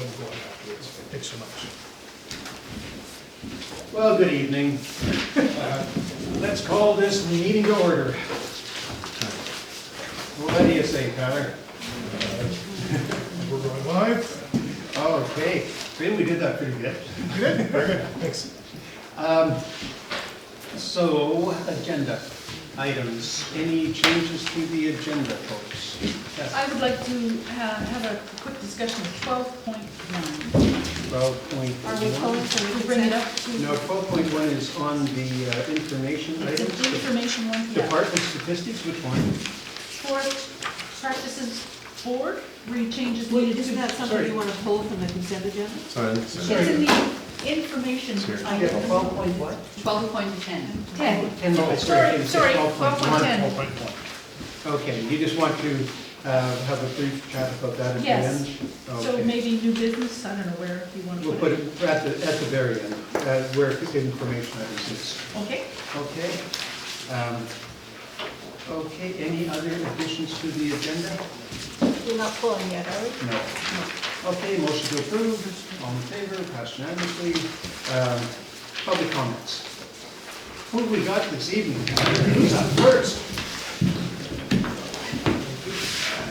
them going afterwards. Thanks so much. Well, good evening. Let's call this meeting to order. What do you say, Tyler? We're going live. Okay, really, we did that pretty good. Good, very good, thanks. So, agenda items. Any changes to the agenda, folks? Yes. I would like to have a quick discussion of 12.1. 12.1. Are we calling for To the bring it consent? up to, No, 12.1 is on the information it's items. an information one, yeah. Department statistics, which one? Forest Practices Board, where you change it Well, to. isn't that something Sorry. you want to pull from the consent agenda? It's in the information Yeah, item. 12.1? 12.10. 10. Sorry, 12.1. 12.10. Okay, you just want to have a brief chat about that at the Yes. end? So Okay. maybe new business, I don't know where you want to We'll put put it. it at the very end, where the information items is. Okay, Okay. Okay, any other additions to the agenda? We're not pulling yet, are we? No. Okay, motion to approve, all in favor, passed unanimously. Public comments. Who have we got this evening? Who's up first?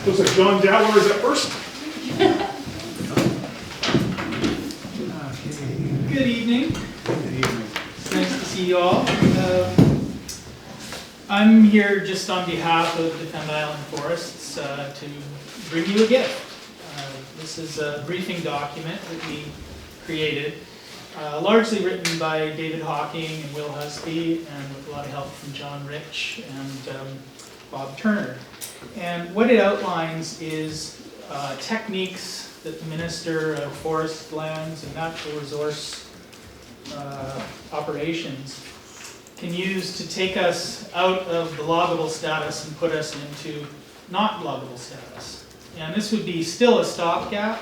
Looks like John Dowler is up first. Okay. Good evening. Good evening. It's nice to see you all. I'm here just on behalf of Defend Island Forests to bring you a gift. This is a briefing document that we created, largely written by David Hawking and Will Husby, and with a lot of help from John Rich and Bob Turner. And what it outlines is techniques that the Minister of Forest Lands and Natural Resource Operations can use to take us out of the loggable status and put us into not loggable status. And this would be still a stopgap,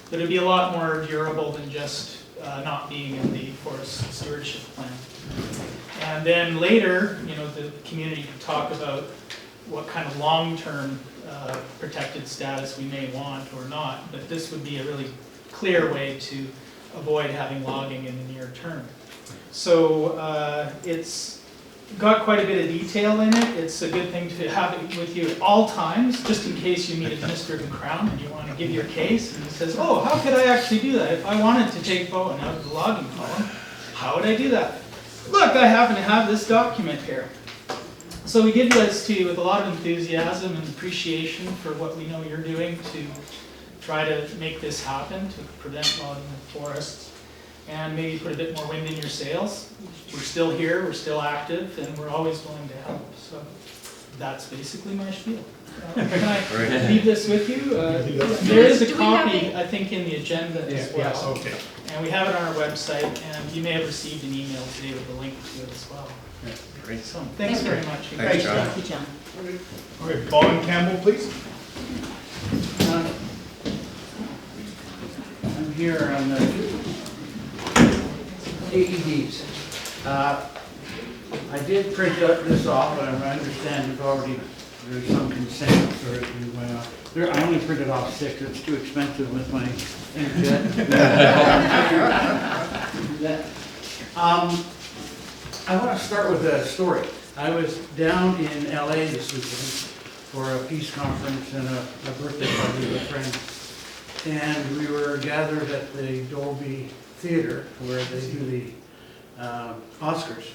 but it'd be a lot more durable than just not being in the forest stewardship plan. And then later, you know, the community could talk about what kind of long-term protected status we may want or not, but this would be a really clear way to avoid having logging in the near term. So it's got quite a bit of detail in it. It's a good thing to have it with you at all times, just in case you meet a minister of the Crown and you want to give your case, and he says, oh, how could I actually do that? If I wanted to take Bowen out of the logging column, how would I do that? Look, I happen to have this document here. So we give this to you with a lot of enthusiasm and appreciation for what we know you're doing to try to make this happen, to prevent logging of forests, and maybe put a bit more wind in your sails. We're still here, we're still active, and we're always willing to help. So that's basically my spiel. Can I leave this with you? There is a Do we have copy, it? I think, in the agenda as Yeah, well. Yes, okay. And we have it on our website, and you may have received an email today with a link to it as well. Great. So, thanks very much. Thanks, John. Thank you, John. All right, Bon Campbell, please. I'm here on the AEDs. I did print this off, but I understand there's some consent, or you went off. I only printed off 6, it's too expensive with my inkjet. I want to start with a story. I was down in LA this weekend for a peace conference and a birthday party with a friend. And we were gathered at the Dolby Theater where they do the Oscars.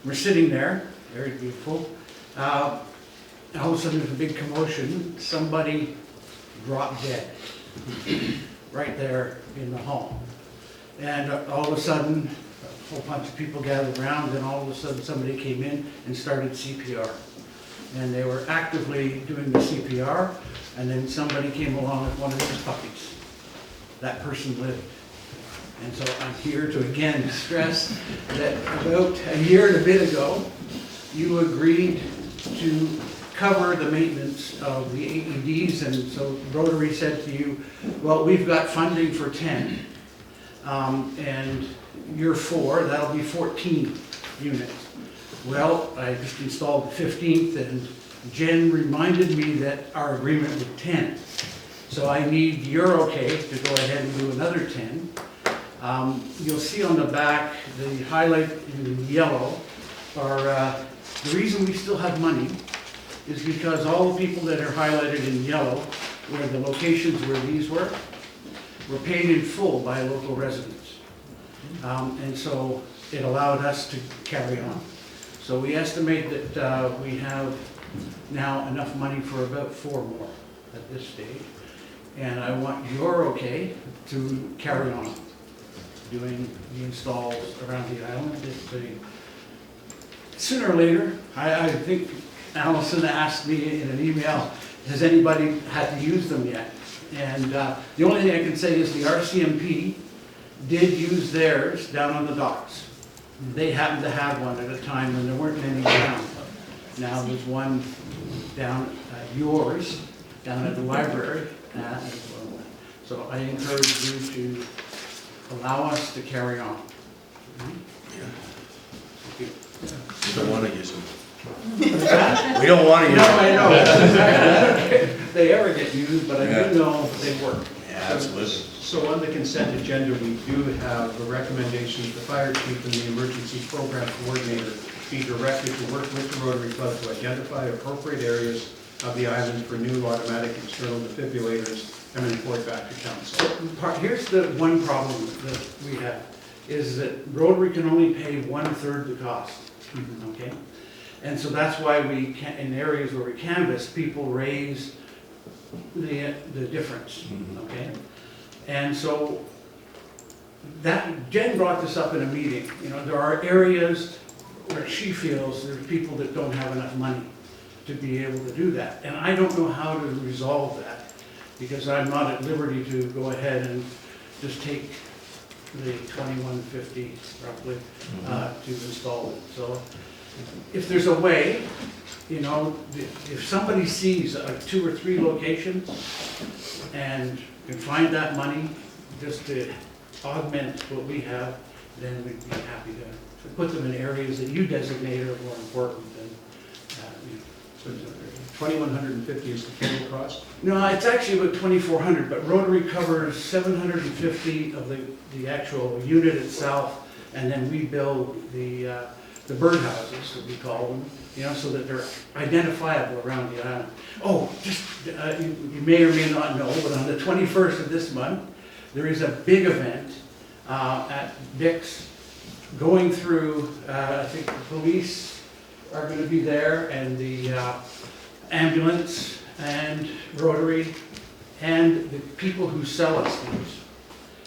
We're sitting there, very beautiful. All of a sudden there's a big commotion. Somebody dropped dead right there in the hall. And all of a sudden, a whole bunch of people gathered around, and all of a sudden somebody came in and started CPR. And they were actively doing the CPR, and then somebody came along with one of his puppies. That person lived. And so I'm here to again stress that about a year and a bit ago, you agreed to cover the maintenance of the AEDs, and so Rotary said to you, well, we've got funding for 10, and you're 4, that'll be 14 units. Well, I just installed the 15th, and Jen reminded me that our agreement was 10. So I need your okay to go ahead and do another 10. You'll see on the back, the highlight in yellow are, the reason we still have money is because all the people that are highlighted in yellow, where the locations where these were paid in full by local residents. And so it allowed us to carry on. So we estimate that we have now enough money for about 4 more at this stage. And I want your okay to carry on doing the installs around the island. Sooner or later, I think Allison asked me in an email, has anybody had to use them yet? And the only thing I can say is the RCMP did use theirs down on the docks. They happened to have one at a time when there weren't many around. Now there's one down at yours, down at the library as well. So I encourage you to allow us to carry on. We don't want to use them. We don't want to use No, them. I know. I don't care if they ever get used, but I Yeah. do know they work. Yeah, absolutely. So on the consent agenda, we do have a recommendation that the fire chief and the emergency program coordinator be directed to work with the Rotary Club to identify appropriate areas of the island for new automatic external defibrillators and report back to council. Here's the one problem that we have, is that Rotary can only pay 1/3 the cost, okay? And so that's why we can, in areas where we canvass, people raise the difference, okay? And so that, Jen brought this up in a meeting, you know, there are areas where she feels there's people that don't have enough money to be able to do that. And I don't know how to resolve that, because I'm not at liberty to go ahead and just take the $21.50 roughly to install it. So if there's a way, you know, if somebody sees 2 or 3 locations and can find that money just to augment what we have, then we'd be happy to put them in areas that you designate are more important than, you know. So 2,150 is the total cost? No, it's actually about 2,400, but Rotary covers 750 of the actual unit itself, and then we build the birdhouses, that we call them, you know, so that they're identifiable around the island. Oh, just, you may or may not know, but on the 21st of this month, there is a big event at Dick's going through, I think the police are going to be there, and the ambulance, and Rotary, and the people who sell us these.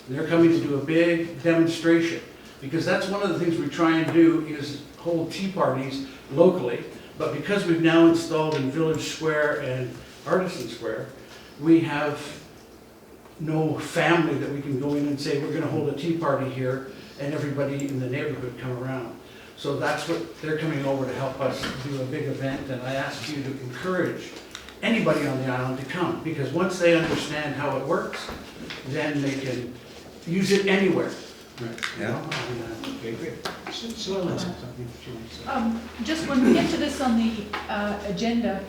They're coming to do a big demonstration, because that's one of the things we try and do is hold tea parties locally, but because we've now installed in Village Square and Artisan Square, we have no family that we can go in and say, we're going to hold a tea party here, and everybody in the neighborhood come around. So that's what, they're coming over to help us do a big event, and I ask you to encourage anybody on the island to come, because once they understand how it works, then they can use it anywhere. Right. Yeah. Okay, great. So Ellen has something she wants to say. Just when we get to this on the agenda,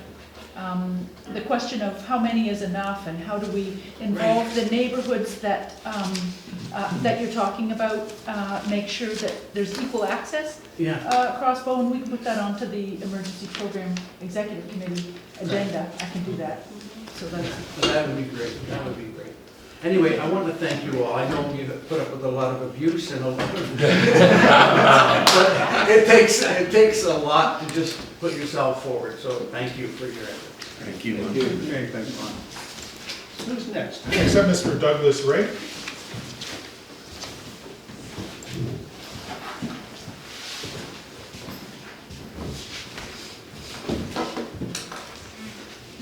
the question of how many is enough and how do we involve the neighborhoods that, that you're talking about, make sure that there's equal access Yeah, across Bowen, we can put that onto the Emergency Program Executive Committee agenda. I can do that. So that's, that would be great, that would be great. Anyway, I want to thank you all. I know you've put up with a lot of abuse and a lot of... But it takes a lot to just put yourself forward, so thank you for your efforts. Thank you. Thank you. Okay, thanks, Ron. Who's next? Next up, Mr. Douglas Ray.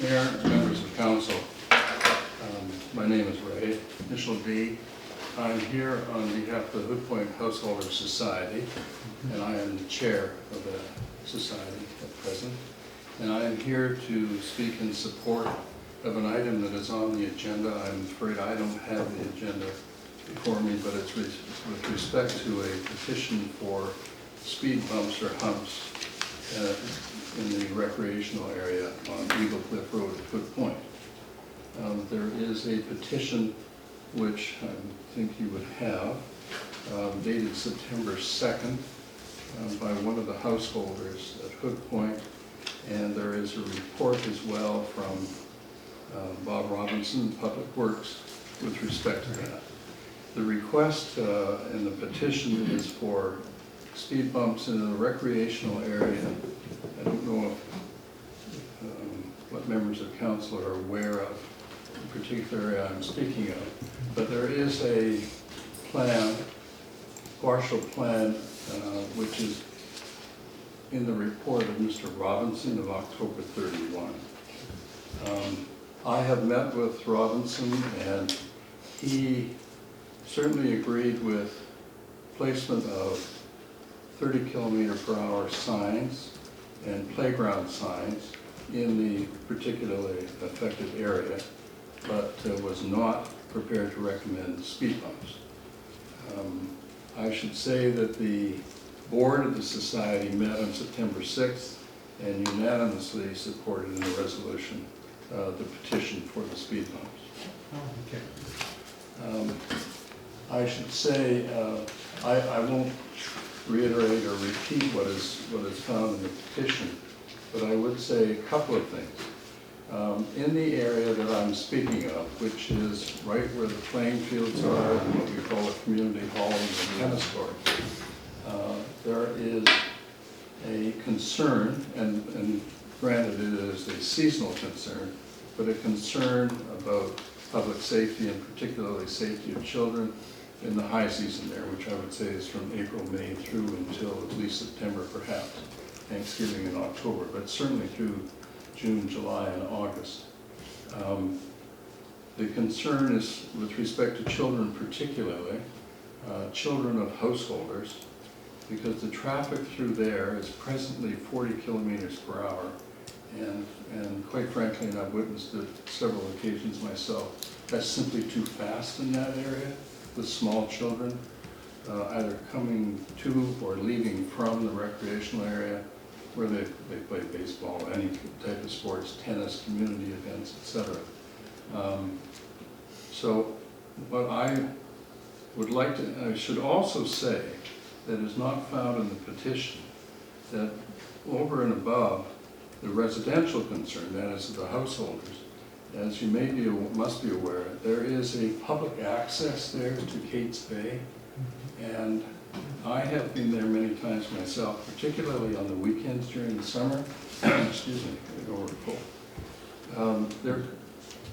Mayor, members of council, my name is Ray, initial D. I'm here on behalf of the Hood Point Householders Society, and I am the chair of the society at present. And I am here to speak in support of an item that is on the agenda. I'm afraid I don't have the agenda before me, but it's with respect to a petition for speed bumps or humps in the recreational area on Eagle Cliff Road at Hood Point. there is a petition which I think you would have, dated September 2nd, by one of the householders at Hood Point, and there is a report as well from Bob Robinson, Public Works, with respect to that. The request in the petition is for speed bumps in a recreational area. I don't know what members of council are aware of the particular area I'm speaking of, but there is a plan, partial plan, which is in the report of Mr. Robinson of October 31. I have met with Robinson, and he certainly agreed with placement of 30-kilometer-per-hour signs and playground signs in the particularly affected area, but was not prepared to recommend speed bumps. I should say that the board of the society met on September 6th and unanimously supported in a resolution the petition for the speed bumps. Oh, okay. I should say, I won't reiterate or repeat what is found in the petition, but I would say a couple of things. In the area that I'm speaking of, which is right where the playing fields are and what we call a community hall and the tennis court, there is a concern, and granted it is a seasonal concern, but a concern about public safety and particularly safety of children in the high season there, which I would say is from April, May through until at least September perhaps, Thanksgiving in October, but certainly through June, July, and August. The concern is with respect to children particularly, children of householders, because the traffic through there is presently 40 kilometers per hour, and quite frankly, and I've witnessed it several occasions myself, that's simply too fast in that area with small children, either coming to or leaving from the recreational area where they play baseball, any type of sports, tennis, community events, etc. So what I would like to, I should also say that is not found in the petition, that over and above the residential concern, that is the householders, as you must be aware, there is a public access there to Kate's Bay, and I have been there many times myself, particularly on the weekends during the summer. Excuse me, I go over full.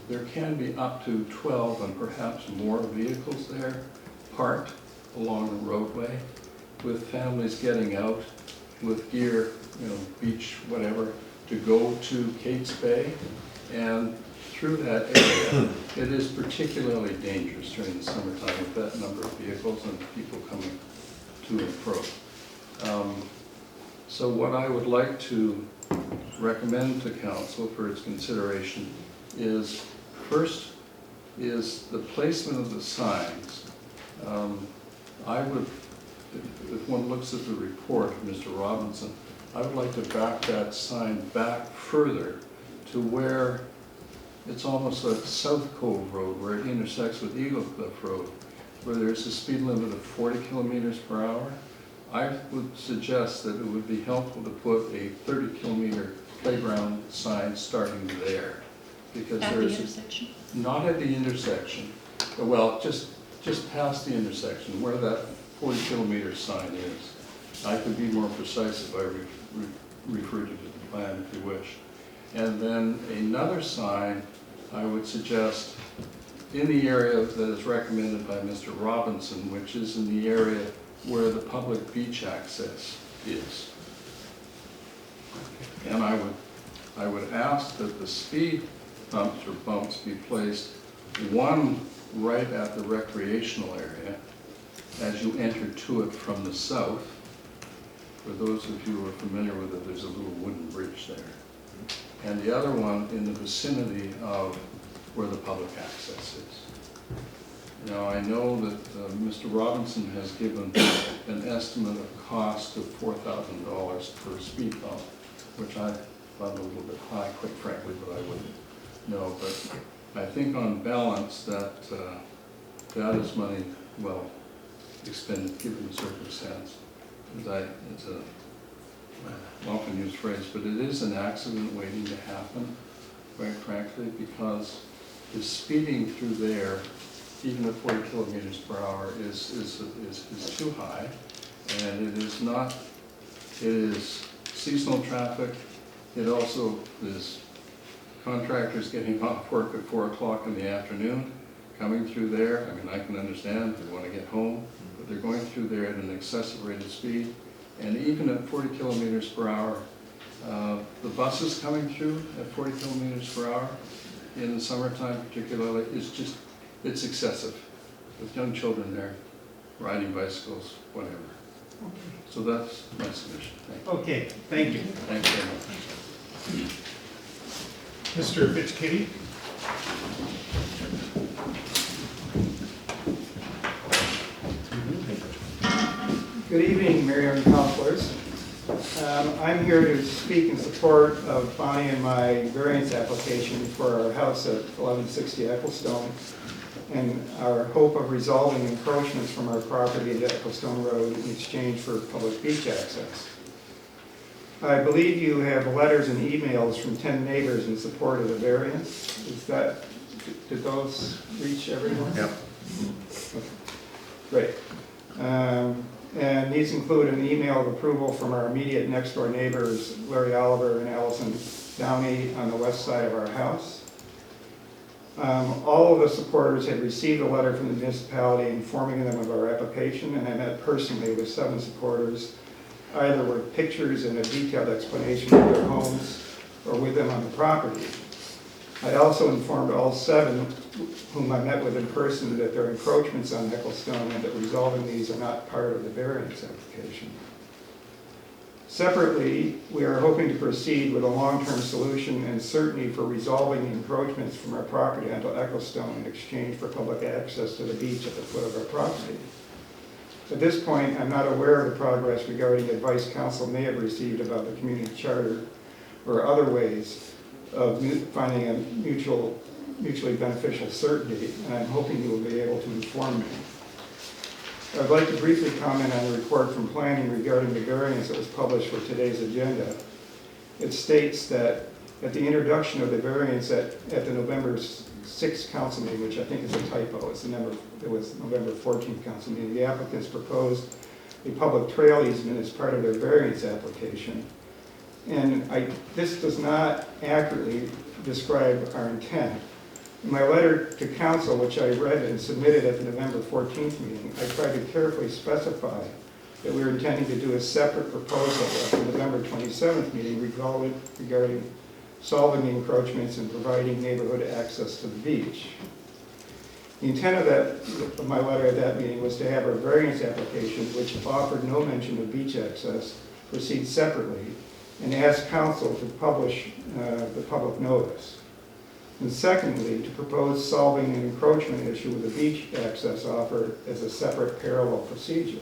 There can be up to 12 and perhaps more vehicles there parked along the roadway, with families getting out with gear, beach, whatever, to go to Kate's Bay. And through that area, it is particularly dangerous during the summertime with that number of vehicles and people coming to and fro. So what I would like to recommend to council for its consideration is, first, is the placement of the signs. I would, if one looks at the report of Mr. Robinson, I would like to back that sign back further to where it's almost like South Cove Road, where it intersects with Eagle Cliff Road, where there's a speed limit of 40 kilometers per hour. I would suggest that it would be helpful to put a 30-kilometer playground sign starting there, because At the there's intersection? not at the intersection, well, just past the intersection, where that 40-kilometer sign is. I could be more precise if I referred you to the plan, if you wish. And then another sign, I would suggest, in the area that is recommended by Mr. Robinson, which is in the area where the public beach access is. And I would ask that the speed bumps or bumps be placed, one right at the recreational area as you enter to it from the south. For those of you who are familiar with it, there's a little wooden bridge there. And the other one in the vicinity of where the public access is. Now, I know that Mr. Robinson has given an estimate of cost of $4,000 per speed bump, which I found a little bit high, quite frankly, but I wouldn't know. But I think on balance that that is money well expended given the circumstance. It's a often used phrase, but it is an accident waiting to happen, quite frankly, because the speeding through there, even at 40 kilometers per hour, is too high, and it is not. It is seasonal traffic. It also is contractors getting off work at 4 o'clock in the afternoon, coming through there. I mean, I can understand they want to get home, but they're going through there at an excessive rate of speed. And even at 40 kilometers per hour, the buses coming through at 40 kilometers per hour in the summertime particularly is just, it's excessive. With young children there, riding bicycles, whatever. So that's my submission. Thank you. Okay, thank you. Thanks very much. Mr. Fitzgibbon? Good evening, Mayor and councilors. I'm here to speak in support of Bonnie and my variance application for our house at 1160 Ecclestone and our hope of resolving encroachments from our property into Ecclestone Road in exchange for public beach access. I believe you have letters and emails from 10 neighbors in support of the variance. Did those reach everyone? Yep. Great. And these include an email of approval from our immediate next door neighbors, Larry Oliver and Allison Downey, on the west side of our house. All of the supporters had received a letter from the municipality informing them of our application, and I met personally with 7 supporters, either with pictures and a detailed explanation of their homes or with them on the property. I also informed all 7 whom I met with in person that there are encroachments on Ecclestone and that resolving these are not part of the variance application. Separately, we are hoping to proceed with a long-term solution and certainty for resolving the encroachments from our property onto Ecclestone in exchange for public access to the beach at the foot of our property. At this point, I'm not aware of the progress regarding advice council may have received about the community charter or other ways of finding a mutually beneficial certainty, and I'm hoping you will be able to inform me. I'd like to briefly comment on the report from planning regarding the variance that was published for today's agenda. It states that at the introduction of the variance at the November 6th council meeting, which I think is a typo, it was November 14th council meeting, the applicants proposed a public trail easement as part of their variance application. And this does not accurately describe our intent. In my letter to council, which I read and submitted at the November 14th meeting, I tried to carefully specify that we were intending to do a separate proposal at the November 27th meeting regarding solving the encroachments and providing neighborhood access to the beach. The intent of my letter at that meeting was to have our variance application, which offered no mention of beach access, proceed separately and ask council to publish the public notice. And secondly, to propose solving an encroachment issue with a beach access offer as a separate parallel procedure.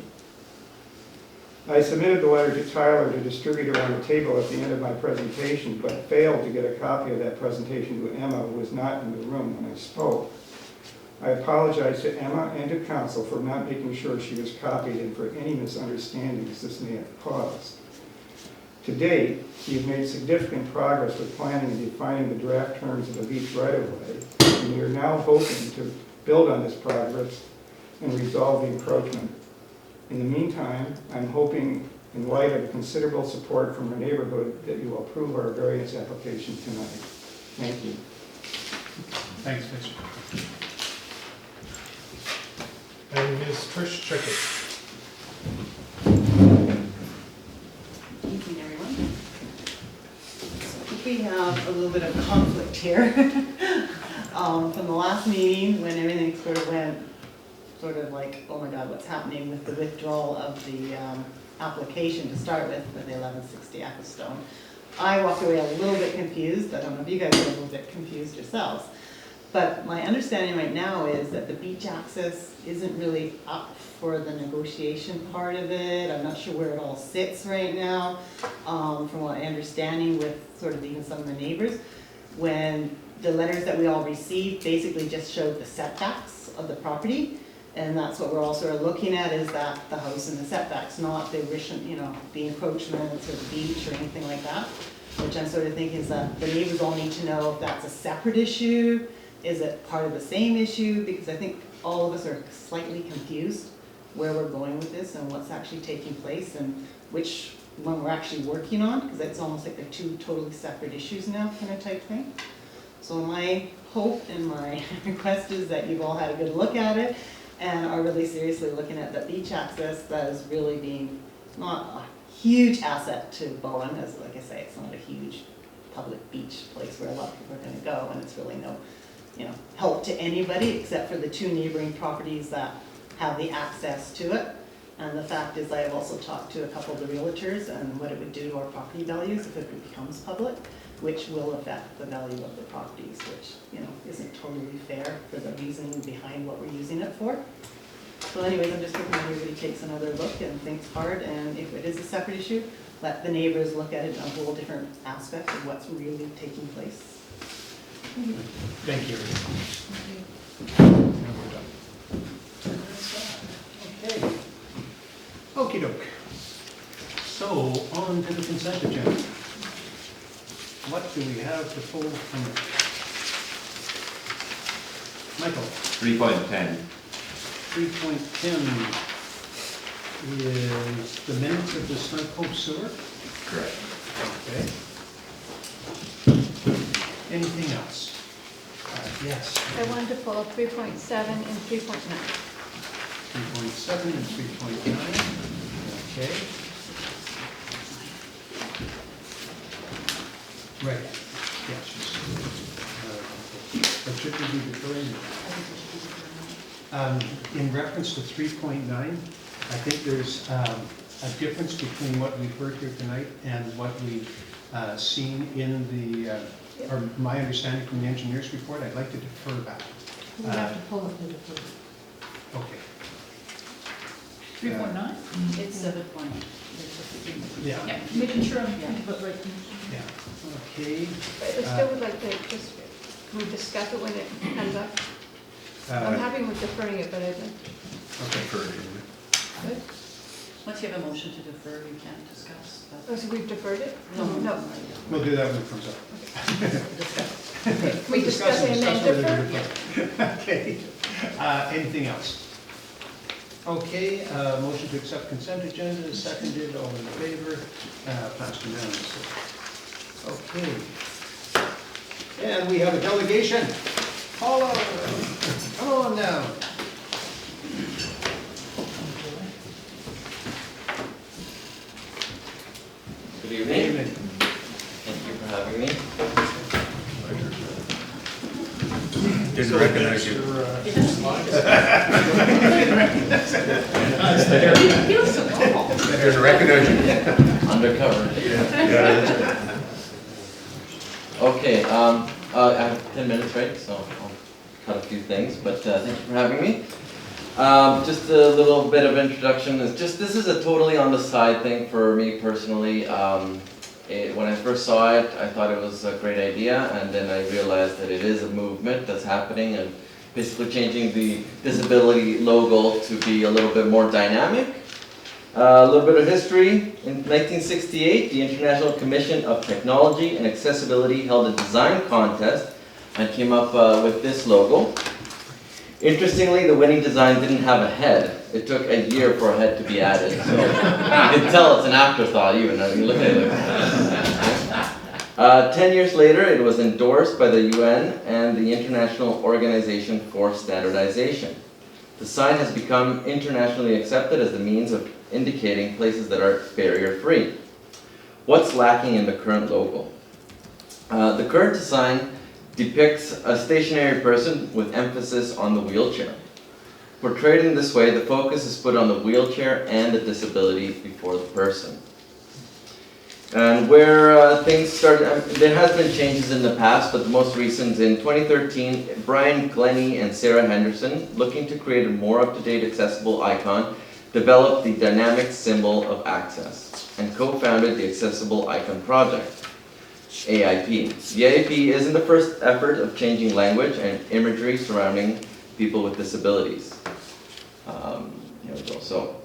I submitted the letter to Tyler to distribute around the table at the end of my presentation, but failed to get a copy of that presentation to Emma, who was not in the room when I spoke. I apologize to Emma and to council for not making sure she was copied and for any misunderstandings this may have caused. To date, we have made significant progress with planning and defining the draft terms of the beach right-of-way, and we are now hoping to build on this progress and resolve the encroachment. In the meantime, I'm hoping, in light of considerable support from our neighborhood, that you will approve our variance application tonight. Thank you. Thanks, Mr. And Ms. Trish Trickett. Evening, everyone. So I think we have a little bit of conflict here. From the last meeting, when everything sort of went sort of like, oh my God, what's happening with the withdrawal of the application to start with the 1160 Ecclestone. I walked away a little bit confused. I don't know if you guys are a little bit confused yourselves. But my understanding right now is that the beach access isn't really up for the negotiation part of it. I'm not sure where it all sits right now. From what I'm understanding with sort of even some of the neighbors, when the letters that we all received basically just showed the setbacks of the property. And that's what we're all sort of looking at, is that the house and the setbacks, not the the encroachments or the beach or anything like that. Which I'm sort of thinking is that the neighbors all need to know if that's a separate issue, is it part of the same issue? Because I think all of us are slightly confused where we're going with this and what's actually taking place and which one we're actually working on, because it's almost like they're two totally separate issues now, kind of type thing. So my hope and my request is that you've all had a good look at it and are really seriously looking at the beach access that is really being not a huge asset to Bowen, as like I say, it's not a huge public beach place where a lot of people are gonna go, and it's really no, help to anybody except for the two neighboring properties that have the access to it. And the fact is, I have also talked to a couple of the realtors and what it would do to our property values if it becomes public, which will affect the value of the properties, which, isn't totally fair for the reasoning behind what we're using it for. So anyways, I'm just hoping everybody takes another look and thinks hard, and if it is a separate issue, let the neighbors look at it in a whole different aspect of what's really taking place. Thank you. And we're done. Okay. Okey doke. So, on to the consent agenda. What do we have to pull from it? Michael? 3.10. 3.10 is the minutes of the Snug Cove Sewer. Correct. Okay. Anything else? Yes. I wanted to pull 3.7 and 3.9. 3.7 and 3.9. Okay. Right. Yes. But should we be deferring? In reference to 3.9, I think there's a difference between what we've heard here tonight and what we've seen in the, or my understanding from the engineer's report. I'd like to defer that. We have to pull it to the foot. Okay. 3.9? It's 7.1. Yeah. Yeah, making sure I'm thinking about right. Yeah. Okay. But I still would like to just, can we discuss it when it comes up? I'm happy with deferring it, but I'd like to. Okay. Good. Once you have a motion to defer, you can't discuss. Oh, so we've deferred it? No. We'll do that when it comes up. Can we discuss it and then whether to defer? defer. Okay. Anything else? Okay, motion to accept consent agenda is seconded, all in favor, passed unanimously. Okay. And we have a delegation. Paula, come on down. Good evening. Thank you for having me. Didn't recognize you. Didn't recognize you. Undercover. Yeah. Okay, I have 10 minutes, right? So I'll cut a few things, but thank you for having me. Just a little bit of introduction. This is a totally on the side thing for me personally. When I first saw it, I thought it was a great idea, and then I realized that it is a movement that's happening and basically changing the disability logo to be a little bit more dynamic. A little bit of history. In 1968, the International Commission of Technology and Accessibility held a design contest and came up with this logo. Interestingly, the winning design didn't have a head. It took a year for a head to be added. So you can tell it's an afterthought even when you look at it. 10 years later, it was endorsed by the UN and the International Organization for Standardization. The sign has become internationally accepted as the means of indicating places that are barrier-free. What's lacking in the current logo? The current design depicts a stationary person with emphasis on the wheelchair. Portrayed in this way, the focus is put on the wheelchair and the disability before the person. And where things started, there has been changes in the past, but the most recent in 2013, Brian Glennie and Sarah Henderson, looking to create a more up-to-date accessible icon, developed the dynamic symbol of access and co-founded the Accessible Icon Project. AIP. The AIP isn't the first effort of changing language and imagery surrounding people with disabilities. Here we go. So,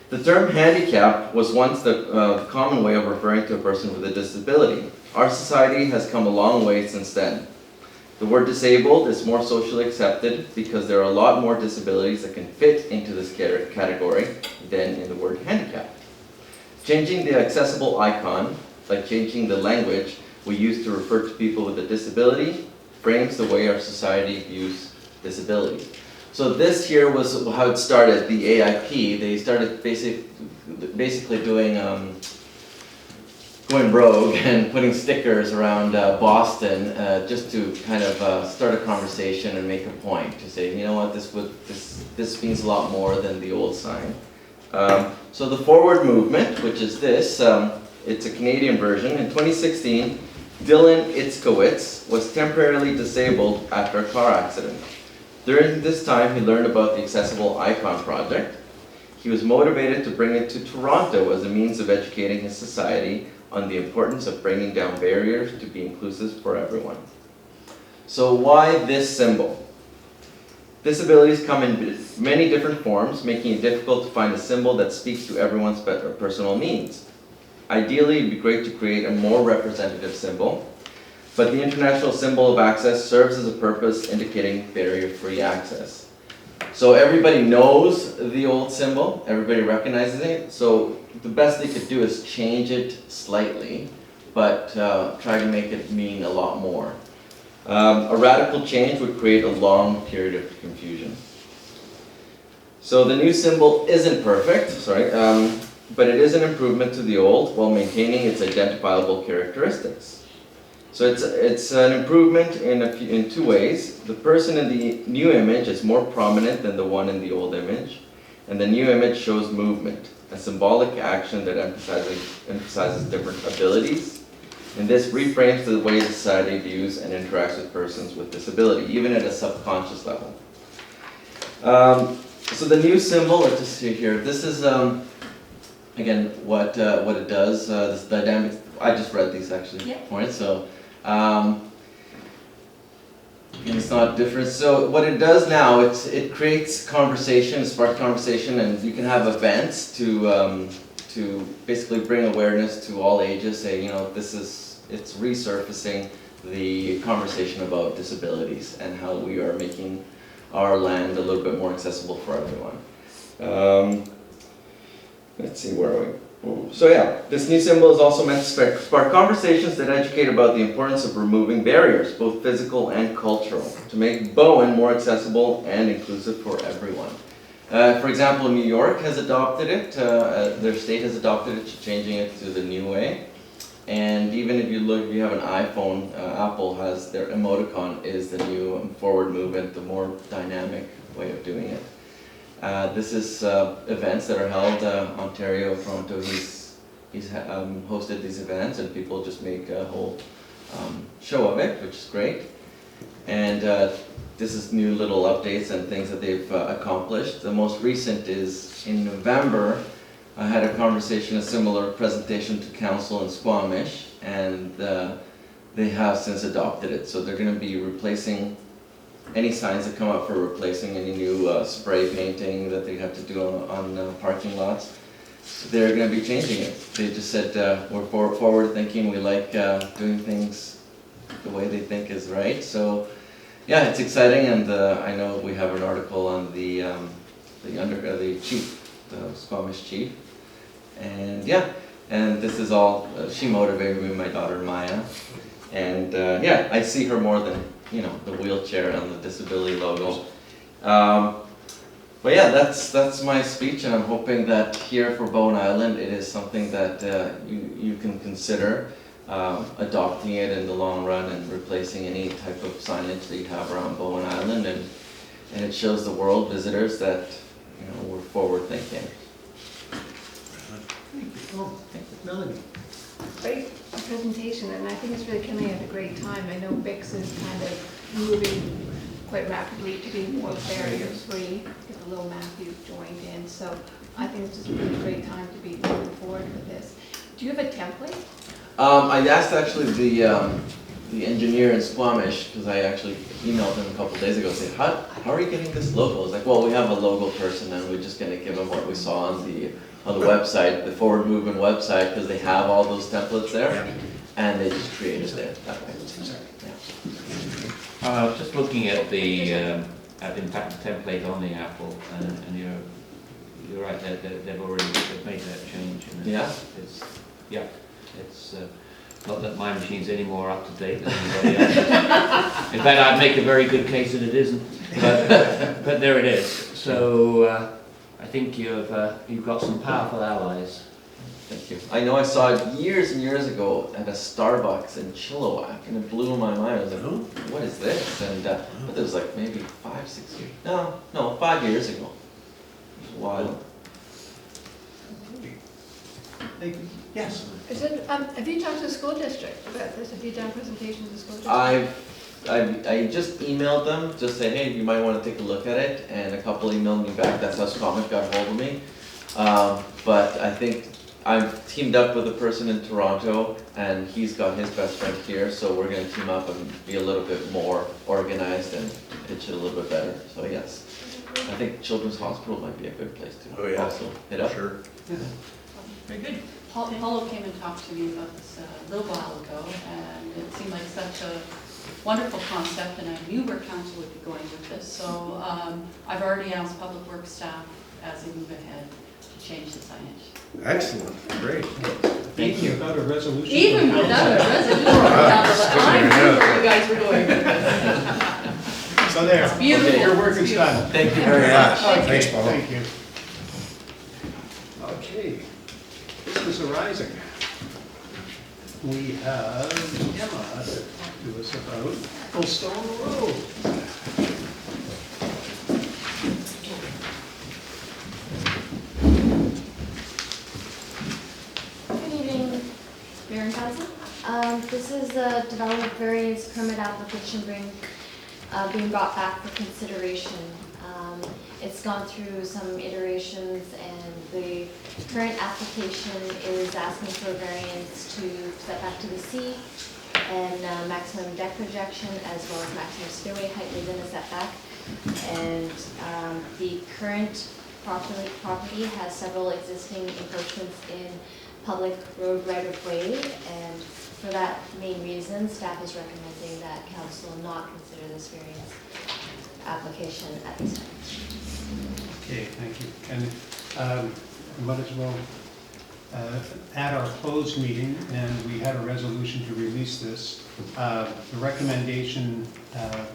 the term handicap was once the common way of referring to a person with a disability. Our society has come a long way since then. The word disabled is more socially accepted because there are a lot more disabilities that can fit into this category than in the word handicap. Changing the accessible icon, like changing the language we use to refer to people with a disability, frames the way our society views disability. So this here was how it started, the AIP. They started basically doing, going rogue and putting stickers around Boston just to kind of start a conversation and make a point, to say, you know what, this means a lot more than the old sign. So the Forward Movement, which is this, it's a Canadian version. In 2016, Dylan Itzkowitz was temporarily disabled after a car accident. During this time, he learned about the Accessible Icon Project. He was motivated to bring it to Toronto as a means of educating his society on the importance of bringing down barriers to be inclusive for everyone. So why this symbol? Disabilities come in many different forms, making it difficult to find a symbol that speaks to everyone's personal needs. Ideally, it'd be great to create a more representative symbol, but the International Symbol of Access serves as a purpose indicating barrier-free access. So everybody knows the old symbol, everybody recognizes it, so the best they could do is change it slightly, but try to make it mean a lot more. A radical change would create a long period of confusion. So the new symbol isn't perfect, but it is an improvement to the old while maintaining its identifiable characteristics. So it's an improvement in two ways. The person in the new image is more prominent than the one in the old image, and the new image shows movement, a symbolic action that emphasizes different abilities, and this reframes the way society views and interacts with persons with disability, even at a subconscious level. So the new symbol, let's just see here, this is again what it does, this dynamic, I just read these actually, Yeah. points, so it's not different. So what it does now, it creates conversation, sparks conversation, and you can have events to basically bring awareness to all ages. Say, you know, it's resurfacing the conversation about disabilities and how we are making our land a little bit more accessible for everyone. Let's see, where are we? So yeah, this new symbol is also meant to spark conversations that educate about the importance of removing barriers, both physical and cultural, to make Bowen more accessible and inclusive for everyone. For example, New York has adopted it, their state has adopted it, changing it to the new way. And even if you look, if you have an iPhone, Apple has their emoticon is the new Forward Movement, the more dynamic way of doing it. This is events that are held, Ontario, Toronto, he's hosted these events and people just make a whole show of it, which is great. And this is new little updates and things that they've accomplished. The most recent is in November, I had a conversation, a similar presentation to council in Squamish, and they have since adopted it. So they're going to be replacing any signs that come up for replacing any new spray painting that they have to do on parking lots. They're going to be changing it. They just said, we're forward thinking, we like doing things the way they think is right. So yeah, it's exciting, and I know we have an article on the chief, the Squamish chief. And yeah, and this is all, she motivated me, my daughter Maya. And yeah, I see her more than, you know, the wheelchair and the disability logo. But yeah, that's my speech, and I'm hoping that here for Bowen Island, it is something that you can consider adopting it in the long run and replacing any type of signage that you have around Bowen Island, and it shows the world visitors that, you know, we're forward thinking. Oh, thank you, Melanie. Great presentation, and I think it's really coming at a great time. I know Bix is kind of moving quite rapidly to be more barrier-free, because Little Matthew joined in, so I think it's just a really great time to be moving forward with this. Do you have a template? I asked actually the engineer in Squamish, because I actually emailed him a couple days ago, saying, how are you getting this logo? It's like, well, we have a logo person and we're just gonna give him what we saw on the website, the Forward Movement website, because they have all those templates there, and they just created it that way. Just looking at the in fact the template on the Apple, and you're right, they've already made that change. And it's not that my machine's any more up to date than anybody else. In fact, I'd make a very good case that it isn't, but there it is. So I think you've got some powerful allies. Thank you. I know I saw it years and years ago at a Starbucks in Chilliwack, and it blew my mind. I was like, oh, what is this? And but it was like maybe 5, 6 years. No, 5 years ago. It was wild. Yes. Is it, have you talked to the school district about this? Have you done presentations to the school district? I just emailed them, just say, hey, you might want to take a look at it, and a couple emailed me back. That's how Squamish got hold of me. But I think I've teamed up with a person in Toronto, and he's got his best friend here, so we're going to team up and be a little bit more organized and pitch it a little bit better. So yes, I think Children's Hospital might be a good place to also hit up. Sure. Very good. Paulo came and talked to me about this a little while ago, and it seemed like such a wonderful concept, and I knew where council would be going with this. So I've already asked Public Works staff as they move ahead to change the signage. Excellent, great. Even without a resolution. Even from without a council. resolution, I knew where you guys were going with this. So there, It's beautiful. your work is Beautiful. done. Thank you very much. Thanks, Paul. Thank you. Okay, business arising. We have Emma to talk to us about Ecclestone Road. Good evening, Mayor and Council. This is a development variance permit application being brought back for consideration. It's gone through some iterations, and the current application is asking for a variance to set back to the sea and maximum deck projection, as well as maximum stairway height within a setback. And the current property has several existing encroachments in public road right-of-way, and for that main reason, staff is recommending that council not consider this variance application at this time. Okay, thank you. And we might as well, at our closed meeting, and we had a resolution to release this, the recommendation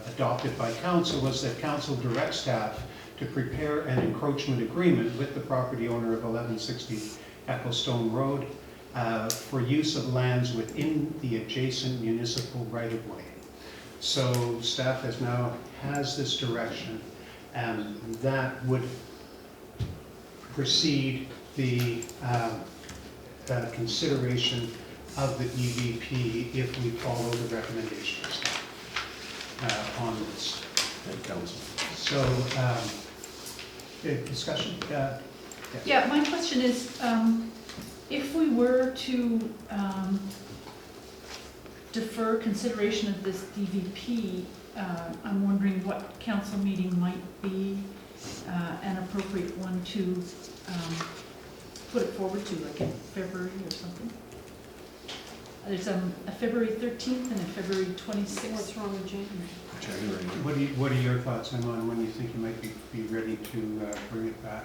adopted by council was that council direct staff to prepare an encroachment agreement with the property owner of 1160 Ecclestone Road for use of lands within the adjacent municipal right-of-way. So staff has this direction, and that would precede the consideration of the DVP if we follow the recommendations on this. Thank council. So, discussion? Yes. Yeah, my question is, if we were to defer consideration of this DVP, I'm wondering what council meeting might be an appropriate one to put it forward to, like in February or something. There's a February 13th and a February 26th. What's wrong with January? What are your thoughts, Emma, on when you think you might be ready to bring it back?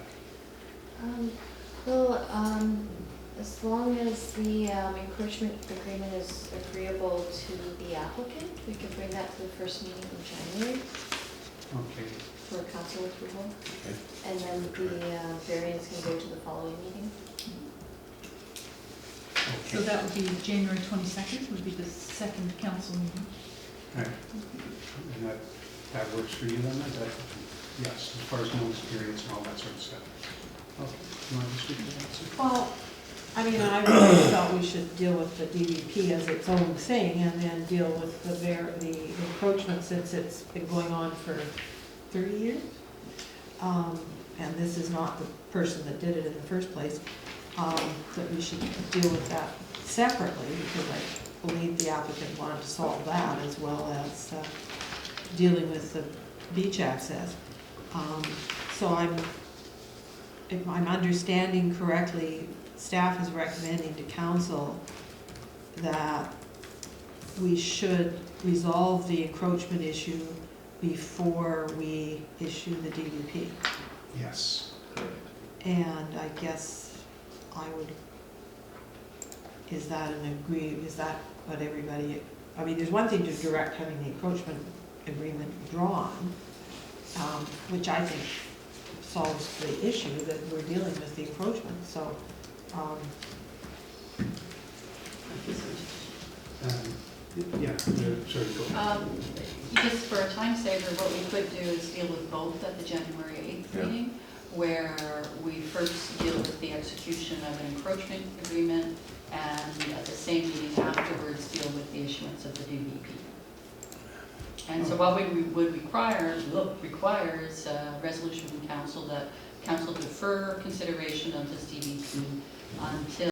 As long as the encroachment agreement is agreeable to the applicant, we could bring that to the first meeting in January Okay. for council approval. Okay. And then the variance can go to the following meeting. So that would be January 22nd, would be the second council meeting. Right. And that works for you then? Is that, yes, as far as notice periods and all that sort of stuff. Okay. You want to speak to that, Sue? Well, I mean, I really thought we should deal with the DVP as its own thing, and then deal with the encroachment, since it's been going on for 30 years. And this is not the person that did it in the first place, that we should deal with that separately, because I believe the applicant wanted to solve that as well as dealing with the beach access. So if I'm understanding correctly, staff is recommending to council that we should resolve the encroachment issue before we issue the DVP. Yes. And I guess I would, is that what everybody, I mean, there's one thing to direct having the encroachment agreement drawn, which I think solves the issue that we're dealing with the encroachment, so, Yeah, sorry, go ahead. Just for a time saver, what we could do is deal with both at the January 8th meeting, where we first deal with the execution of an encroachment agreement, and at the same meeting afterwards deal with the issuance of the DVP. And so what we would require is a resolution from council that council defer consideration of this DVP until